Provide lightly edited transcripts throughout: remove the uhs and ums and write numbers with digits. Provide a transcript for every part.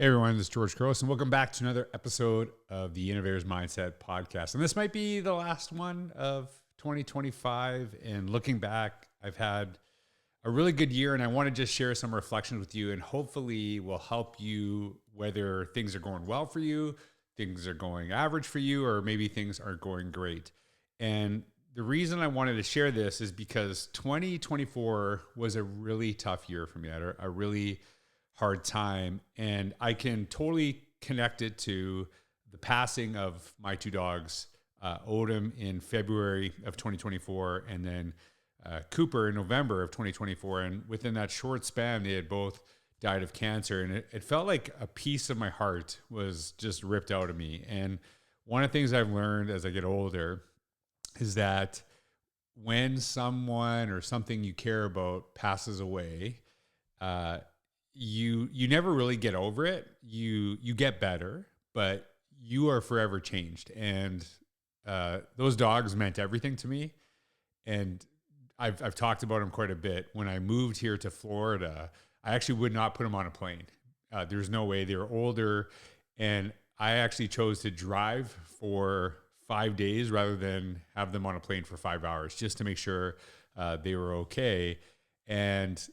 Hey everyone, this is George Couros, and welcome back to another episode of the Innovators Mindset Podcast. And this might be the last one of 2025. And looking back, I've had a really good year, and I want to just share some reflections with you, and hopefully will help you whether things are going well for you, things are going average for you, or maybe things are going great. And the reason I wanted to share this is because 2024 was a really tough year for me. I had a really hard time, and I can totally connect it to the passing of my two dogs, Odom in February of 2024, and then Cooper in November of 2024. And within that short span, they had both died of cancer, and it felt like a piece of my heart was just ripped out of me. And one of the things I've learned as I get older is that when someone or something you care about passes away, you never really get over it. You get better, but you are forever changed. And those dogs meant everything to me. And I've talked about them quite a bit. When I moved here to Florida, I actually would not put them on a plane. There's no way. They were older, and I actually chose to drive for 5 days rather than have them on a plane for 5 hours, just to make sure they were okay. And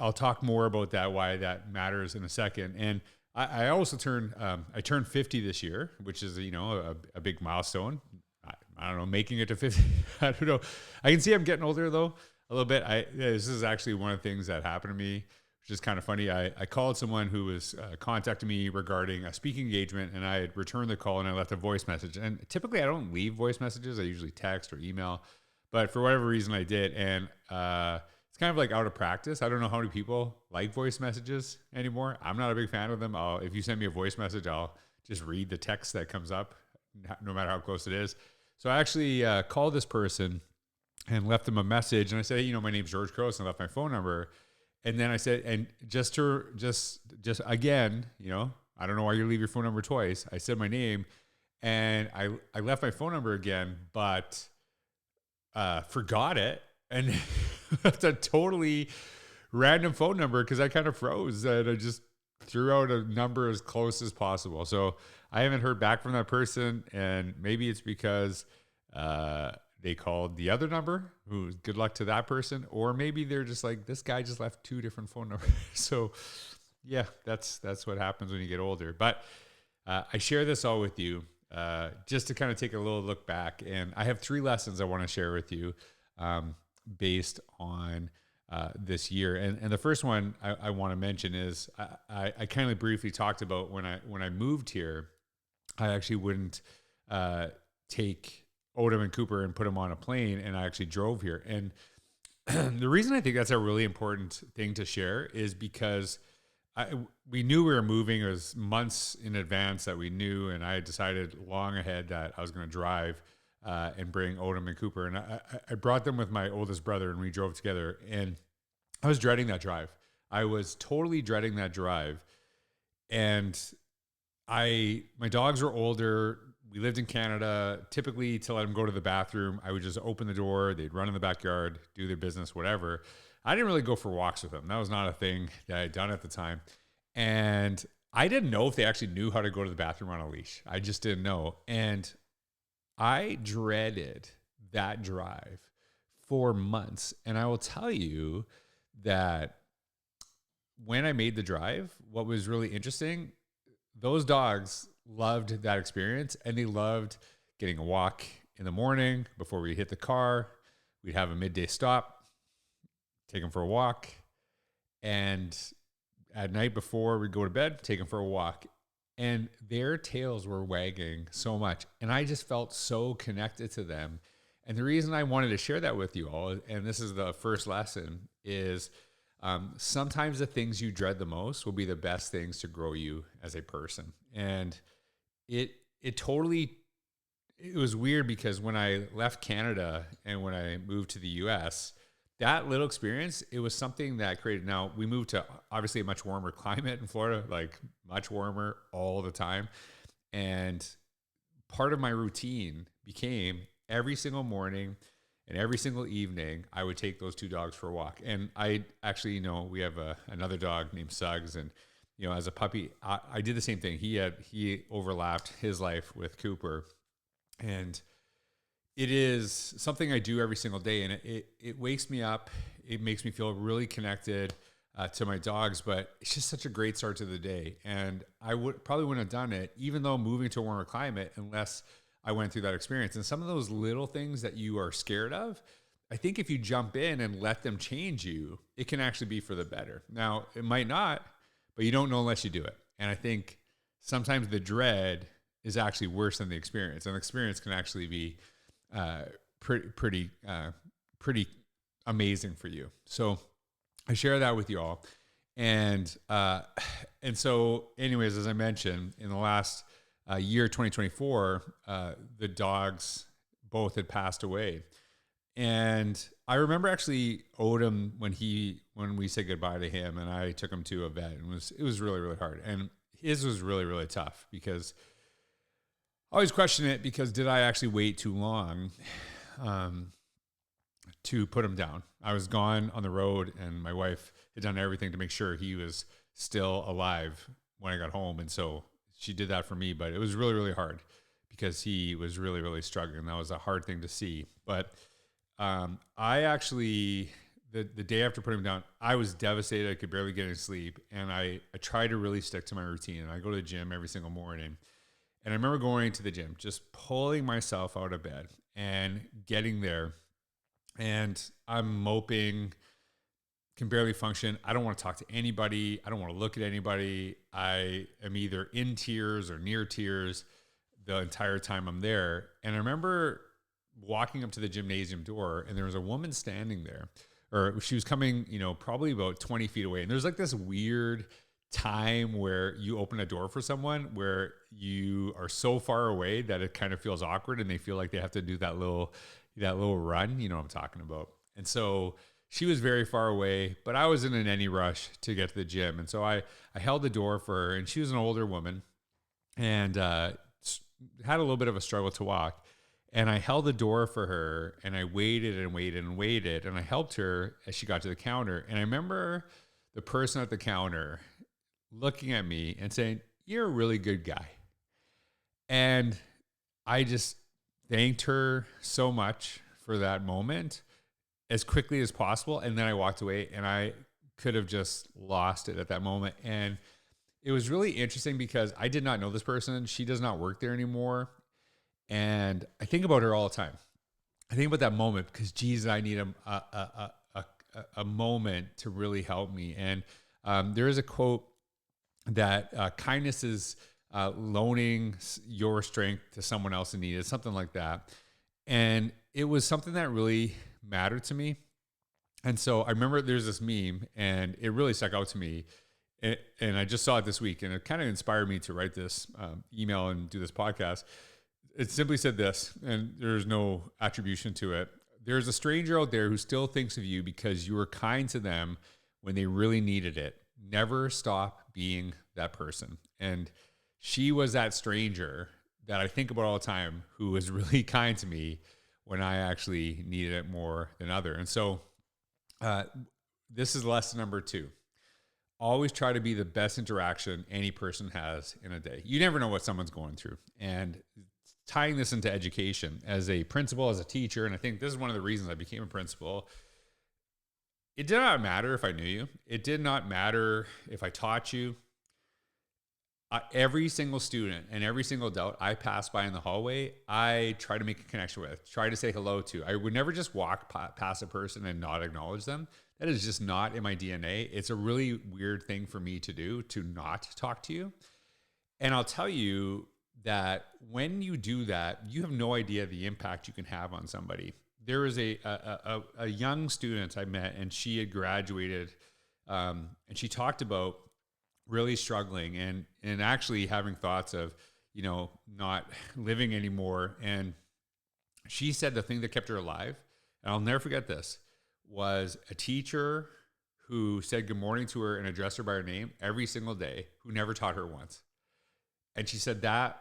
I'll talk more about that, why that matters in a second. And I also turned 50 this year, which is, a big milestone. I don't know, making it to 50. I don't know. I can see I'm getting older though, a little bit. This is actually one of the things that happened to me, which is kind of funny. I called someone who was contacting me regarding a speaking engagement, and I had returned the call and I left a voice message. And typically I don't leave voice messages. I usually text or email, but for whatever reason I did. And, it's kind of like out of practice. I don't know how many people like voice messages anymore. I'm not a big fan of them. If you send me a voice message, I'll just read the text that comes up, no matter how close it is. So I actually called this person and left them a message. And I said, my name's George Couros, and I left my phone number. And then I said, and just again, I don't know why you leave your phone number twice. I said my name, and I left my phone number again, but forgot it. And left a totally random phone number because I kind of froze, and I just threw out a number as close as possible. So I haven't heard back from that person, and maybe it's because they called the other number. Good luck to that person, or maybe they're just like, this guy just left two different phone numbers. So yeah, that's what happens when you get older. But I share this all with you just to kind of take a little look back, and I have 3 lessons I want to share with you. Based on this year. And the first one I want to mention is I kind of briefly talked about when I moved here, I actually wouldn't take Odom and Cooper and put them on a plane, and I actually drove here. And the reason I think that's a really important thing to share is because we knew we were moving. It was months in advance that we knew, and I had decided long ahead that I was going to drive and bring Odom and Cooper. And I brought them with my oldest brother, and we drove together. And I was dreading that drive. I was totally dreading that drive. And my dogs were older. We lived in Canada. Typically, to let them go to the bathroom, I would just open the door. They'd run in the backyard, do their business, whatever. I didn't really go for walks with them. That was not a thing that I had done at the time. And I didn't know if they actually knew how to go to the bathroom on a leash. I just didn't know. And I dreaded that drive for months. And I will tell you that when I made the drive, what was really interesting, those dogs loved that experience, and they loved getting a walk in the morning before we hit the car. We'd have a midday stop, take them for a walk. And at night before we go to bed, take them for a walk. And their tails were wagging so much. And I just felt so connected to them. And the reason I wanted to share that with you all, and this is the first lesson, is sometimes the things you dread the most will be the best things to grow you as a person. And it was weird because when I left Canada and when I moved to the US, that little experience, it was something that created. Now we moved to obviously a much warmer climate in Florida, like much warmer all the time. And part of my routine became every single morning and every single evening, I would take those 2 dogs for a walk. And I actually, we have another dog named Suggs, and as a puppy, I did the same thing. He overlapped his life with Cooper, and it is something I do every single day, and it wakes me up. It makes me feel really connected to my dogs, but it's just such a great start to the day. And I probably wouldn't have done it, even though moving to a warmer climate, unless I went through that experience. And some of those little things that you are scared of, I think if you jump in and let them change you, it can actually be for the better. Now, it might not, but you don't know unless you do it. And I think sometimes the dread is actually worse than the experience, and the experience can actually be pretty amazing for you. So I share that with you all. And so anyways, as I mentioned, in the last year, 2024, the dogs both had passed away. And I remember actually Odom when we said goodbye to him, and I took him to a vet, and it was really, really hard. And his was really, really tough because I always question it, because did I actually wait too long to put him down? I was gone on the road, and my wife had done everything to make sure he was still alive when I got home. And so she did that for me, but it was really, really hard because he was really, really struggling. That was a hard thing to see. But I actually, the day after putting him down, I was devastated. I could barely get any sleep. And I tried to really stick to my routine. And I go to the gym every single morning. And I remember going to the gym, just pulling myself out of bed and getting there. And I'm moping, can barely function. I don't want to talk to anybody. I don't want to look at anybody. I am either in tears or near tears the entire time I'm there. And I remember walking up to the gymnasium door, and there was a woman standing there, or she was coming, probably about 20 feet away. And there's like this weird time where you open a door for someone where you are so far away that it kind of feels awkward, and they feel like they have to do that little run. You know what I'm talking about. And so she was very far away, but I wasn't in any rush to get to the gym. And so I held the door for her, and she was an older woman and had a little bit of a struggle to walk. And I held the door for her, and I waited and waited and waited, and I helped her as she got to the counter. And I remember the person at the counter looking at me and saying, "You're a really good guy." And I just thanked her so much for that moment as quickly as possible. And then I walked away, and I could have just lost it at that moment. And it was really interesting because I did not know this person. She does not work there anymore. And I think about her all the time. I think about that moment because, geez, I need a moment to really help me. And there is a quote that kindness is loaning your strength to someone else in need. It's something like that. And it was something that really mattered to me. And so I remember there's this meme, and it really stuck out to me. And I just saw it this week, and it kind of inspired me to write this email and do this podcast. It simply said this, and there's no attribution to it. There's a stranger out there who still thinks of you because you were kind to them when they really needed it. Never stop being that person. And she was that stranger that I think about all the time, who was really kind to me when I actually needed it more than other. And so this is lesson number 2. Always try to be the best interaction any person has in a day. You never know what someone's going through. And tying this into education as a principal, as a teacher, and I think this is one of the reasons I became a principal, it did not matter if I knew you. It did not matter if I taught you. Every single student and every single adult I pass by in the hallway, I try to make a connection with, try to say hello to. I would never just walk past a person and not acknowledge them. That is just not in my DNA. It's a really weird thing for me to do, to not talk to you. And I'll tell you that when you do that, you have no idea the impact you can have on somebody. There was a young student I met, and she had graduated, and she talked about really struggling and actually having thoughts of, not living anymore. And she said the thing that kept her alive, and I'll never forget this, was a teacher who said good morning to her and addressed her by her name every single day, who never taught her once. And she said that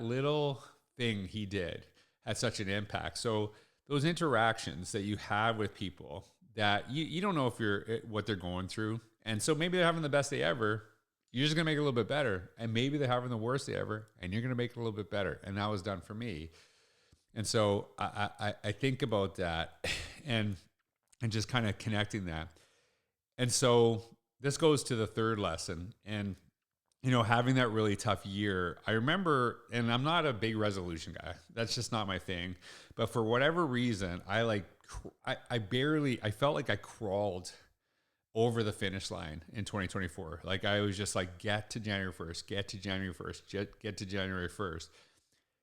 little thing he did had such an impact. So those interactions that you have with people that you don't know if what they're going through. And so maybe they're having the best day ever, you're just going to make it a little bit better. And maybe they're having the worst day ever, and you're going to make it a little bit better. And that was done for me. And so I think about that and just kind of connecting that. And so this goes to the third lesson. And, having that really tough year, I remember, and I'm not a big resolution guy. That's just not my thing. But for whatever reason, I felt like I crawled over the finish line in 2024. Like I was just like, get to January 1st, get to January 1st, get to January 1st.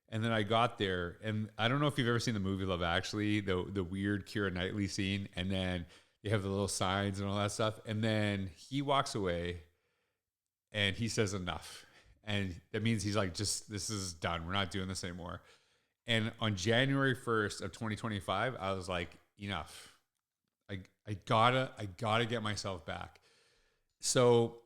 And then I got there, and I don't know if you've ever seen the movie Love Actually, the weird Keira Knightley scene, and then you have the little signs and all that stuff. And then he walks away and he says enough. And that means he's like, this is done. We're not doing this anymore. And on January 1st of 2025, I was like, enough. I gotta get myself back. So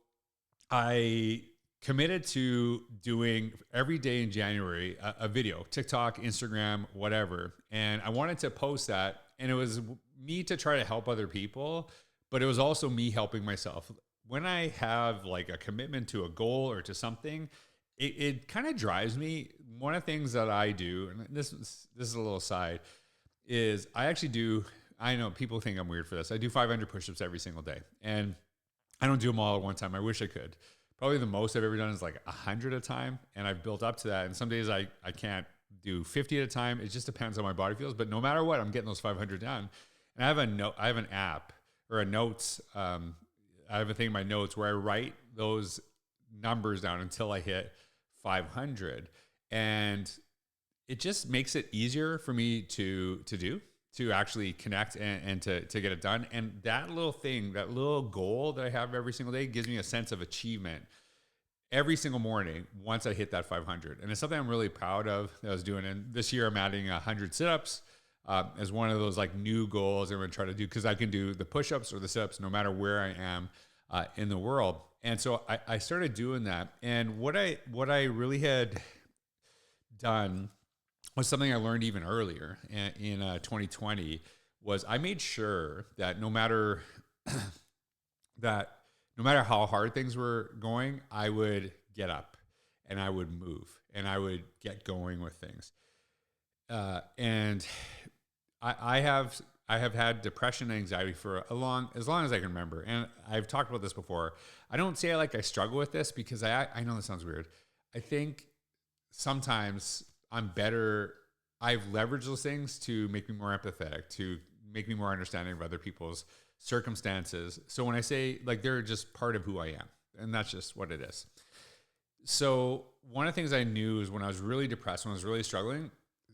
I committed to doing every day in January a video, TikTok, Instagram, whatever. And I wanted to post that. And it was me to try to help other people, but it was also me helping myself. When I have like a commitment to a goal or to something, it kind of drives me. One of the things that I do, and this is a little side, is I actually do, I know people think I'm weird for this. I do 500 push-ups every single day. And I don't do them all at one time. I wish I could. Probably the most I've ever done is like 100 a time. And I've built up to that. And some days I can't do 50 at a time. It just depends on how my body feels. But no matter what, I'm getting those 500 done. And I have an app or a notes. I have a thing in my notes where I write those numbers down until I hit 500. And it just makes it easier for me to actually connect and to get it done. And that little thing, that little goal that I have every single day gives me a sense of achievement every single morning once I hit that 500. And it's something I'm really proud of that I was doing. And this year I'm adding 100 sit-ups as one of those like new goals I'm going to try to do, because I can do the push-ups or the sit-ups no matter where I am in the world. And so I started doing that. And what I really had done was something I learned even earlier in 2020 was I made sure that no matter how hard things were going, I would get up and I would move and I would get going with things. And I have had depression and anxiety for as long as I can remember. And I've talked about this before. I don't say I struggle with this because I know this sounds weird. I think sometimes I'm better. I've leveraged those things to make me more empathetic, to make me more understanding of other people's circumstances. So when I say they're just part of who I am, and that's just what it is. So one of the things I knew is when I was really depressed, when I was really struggling,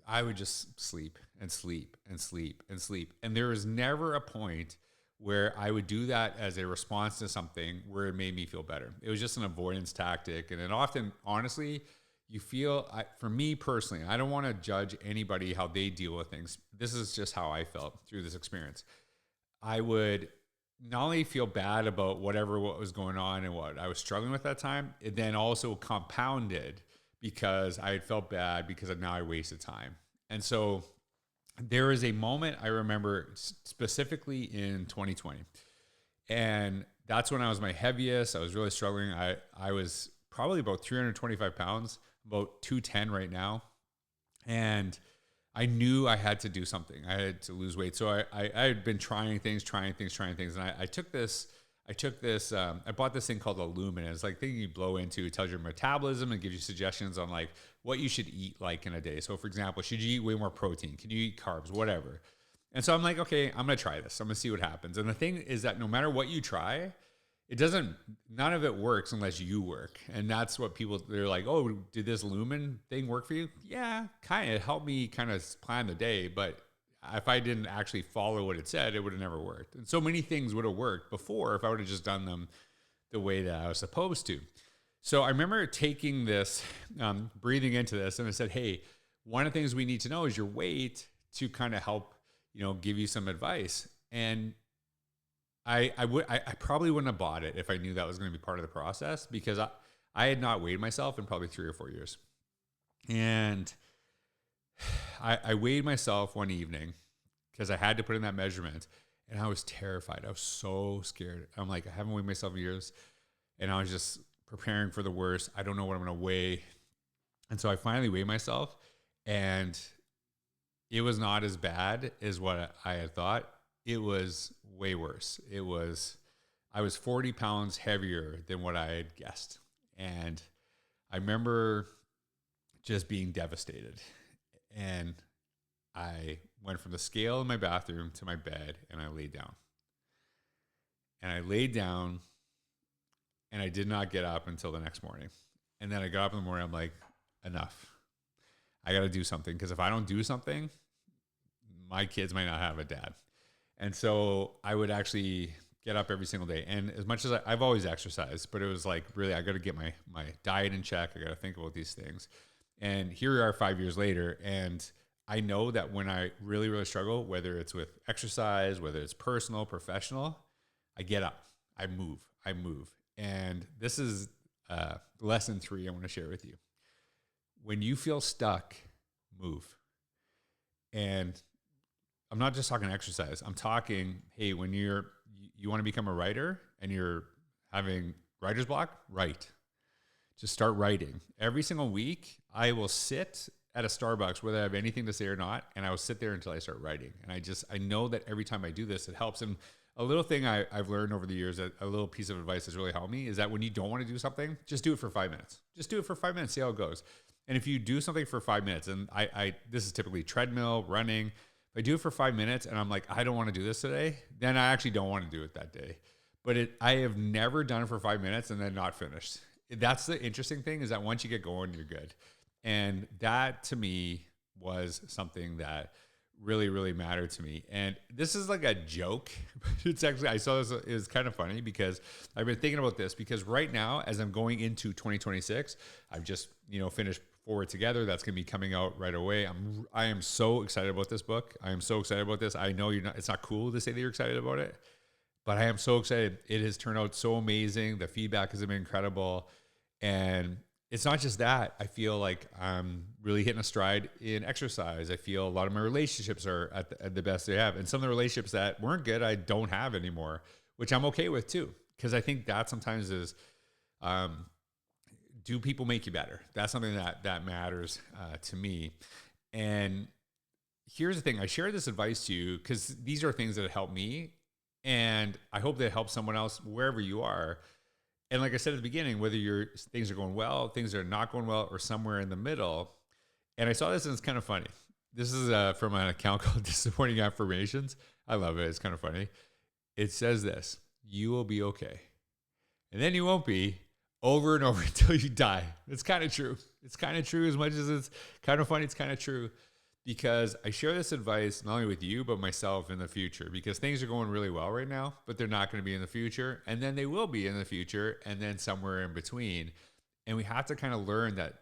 I would just sleep and sleep and sleep and sleep. And there was never a point where I would do that as a response to something where it made me feel better. It was just an avoidance tactic. And it often, honestly, you feel, for me personally, I don't want to judge anybody how they deal with things. This is just how I felt through this experience. I would not only feel bad about what was going on and what I was struggling with that time, it then also compounded because I had felt bad because now I wasted time. And so there is a moment I remember specifically in 2020. And that's when I was my heaviest. I was really struggling. I was probably about 325 pounds, about 210 right now. And I knew I had to do something. I had to lose weight. So I had been trying things. And I took this, I bought this thing called a lumen. It's like thing you blow into. It tells your metabolism and gives you suggestions on what you should eat in a day. So for example, should you eat way more protein? Can you eat carbs? Whatever. And so I'm like, okay, I'm going to try this. I'm going to see what happens. And the thing is that no matter what you try, none of it works unless you work. And that's what they're like, oh, did this lumen thing work for you? Yeah, kind of helped me kind of plan the day. But if I didn't actually follow what it said, it would have never worked. And so many things would have worked before if I would have just done them the way that I was supposed to. So I remember taking this, breathing into this, and I said, hey, one of the things we need to know is your weight to kind of help, give you some advice. And I probably wouldn't have bought it if I knew that was going to be part of the process, because I had not weighed myself in probably 3 or 4 years. And I weighed myself one evening because I had to put in that measurement, and I was terrified. I was so scared. I'm like, I haven't weighed myself in years. And I was just preparing for the worst. I don't know what I'm going to weigh. And so I finally weighed myself, and it was not as bad as what I had thought. It was way worse. I was 40 pounds heavier than what I had guessed. And I remember just being devastated. And I went from the scale in my bathroom to my bed, and I laid down. And I laid down, and I did not get up until the next morning. And then I got up in the morning, I'm like, enough. I got to do something, because if I don't do something, my kids might not have a dad. And so I would actually get up every single day. And as much as I've always exercised, but it was like, really, I got to get my diet in check. I got to think about these things. And here we are 5 years later. And I know that when I really, really struggle, whether it's with exercise, whether it's personal, professional, I get up, I move. And this is lesson 3 I want to share with you. When you feel stuck, move. And I'm not just talking exercise. I'm talking, hey, when you want to become a writer and you're having writer's block, write. Just start writing. Every single week, I will sit at a Starbucks, whether I have anything to say or not, and I will sit there until I start writing. And I know that every time I do this, it helps. And a little thing I've learned over the years, a little piece of advice that's really helped me, is that when you don't want to do something, just do it for 5 minutes. Just do it for 5 minutes, see how it goes. And if you do something for 5 minutes, and this is typically treadmill, running, if I do it for 5 minutes and I'm like, I don't want to do this today, then I actually don't want to do it that day. But I have never done it for 5 minutes and then not finished. That's the interesting thing, is that once you get going, you're good. And that to me was something that really, really mattered to me. And this is like a joke, but it's actually, I saw this, it was kind of funny, because I've been thinking about this, because right now, as I'm going into 2026, I've just, finished Forward Together. That's going to be coming out right away. I am so excited about this book. I am so excited about this. I know it's not cool to say that you're excited about it, but I am so excited. It has turned out so amazing. The feedback has been incredible. And it's not just that. I feel like I'm really hitting a stride in exercise. I feel a lot of my relationships are at the best they have. And some of the relationships that weren't good, I don't have anymore, which I'm okay with too. Because I think that sometimes is, do people make you better? That's something that matters to me. And here's the thing. I share this advice to you because these are things that have helped me. And I hope that helps someone else wherever you are. And like I said at the beginning, whether things are going well, things are not going well, or somewhere in the middle. And I saw this, and it's kind of funny. This is from an account called Disappointing Affirmations. I love it. It's kind of funny. It says this: you will be okay. And then you won't be, over and over until you die. It's kind of true. It's kind of true. As much as it's kind of funny, it's kind of true. Because I share this advice not only with you, but myself in the future, because things are going really well right now, but they're not going to be in the future. And then they will be in the future, and then somewhere in between. And we have to kind of learn that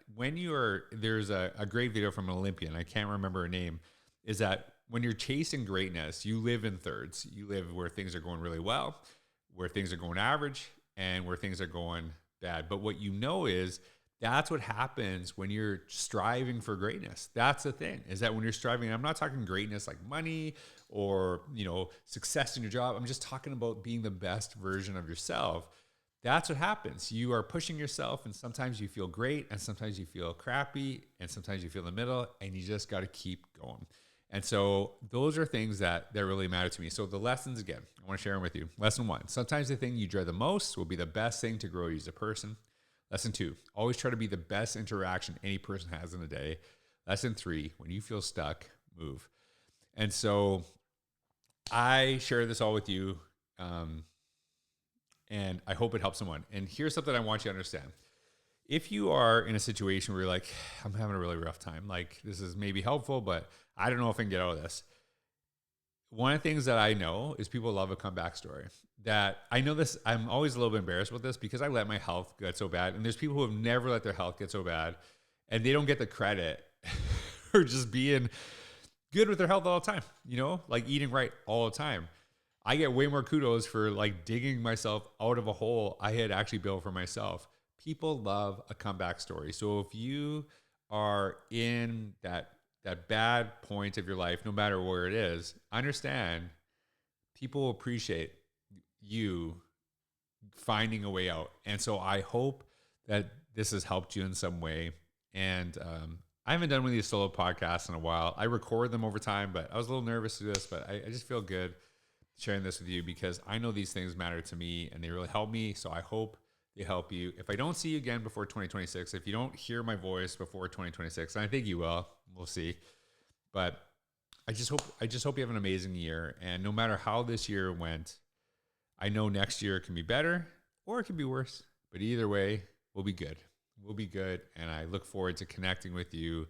there's a great video from an Olympian, I can't remember her name, is that when you're chasing greatness, you live in thirds. You live where things are going really well, where things are going average, and where things are going bad. But what you know is, that's what happens when you're striving for greatness. That's the thing, is that when you're striving, and I'm not talking greatness like money or, success in your job. I'm just talking about being the best version of yourself. That's what happens. You are pushing yourself, and sometimes you feel great, and sometimes you feel crappy, and sometimes you feel in the middle, and you just got to keep going. And so those are things that really matter to me. So the lessons, again, I want to share them with you. Lesson 1, sometimes the thing you dread the most will be the best thing to grow you as a person. Lesson 2, always try to be the best interaction any person has in a day. Lesson 3, when you feel stuck, move. And so I share this all with you, and I hope it helps someone. And here's something I want you to understand. If you are in a situation where you're like, I'm having a really rough time, like this is maybe helpful, but I don't know if I can get out of this. One of the things that I know is people love a comeback story. That I know this, I'm always a little bit embarrassed with this, because I let my health get so bad. And there's people who have never let their health get so bad, and they don't get the credit for just being good with their health all the time, like eating right all the time. I get way more kudos for like digging myself out of a hole I had actually built for myself. People love a comeback story. So if you are in that bad point of your life, no matter where it is, understand people will appreciate you finding a way out. And so I hope that this has helped you in some way. And I haven't done one of these solo podcasts in a while. I record them over time, but I was a little nervous to do this, but I just feel good sharing this with you because I know these things matter to me and they really help me. So I hope they help you. If I don't see you again before 2026, if you don't hear my voice before 2026, and I think you will, we'll see. But I just hope you have an amazing year. And no matter how this year went, I know next year can be better or it can be worse. But either way, we'll be good. We'll be good. And I look forward to connecting with you.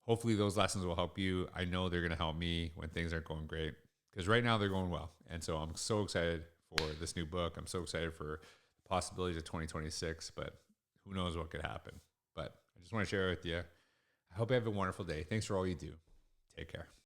Hopefully those lessons will help you. I know they're going to help me when things aren't going great because right now they're going well. And so I'm so excited for this new book. I'm so excited for the possibilities of 2026, but who knows what could happen. But I just want to share it with you. I hope you have a wonderful day. Thanks for all you do. Take care.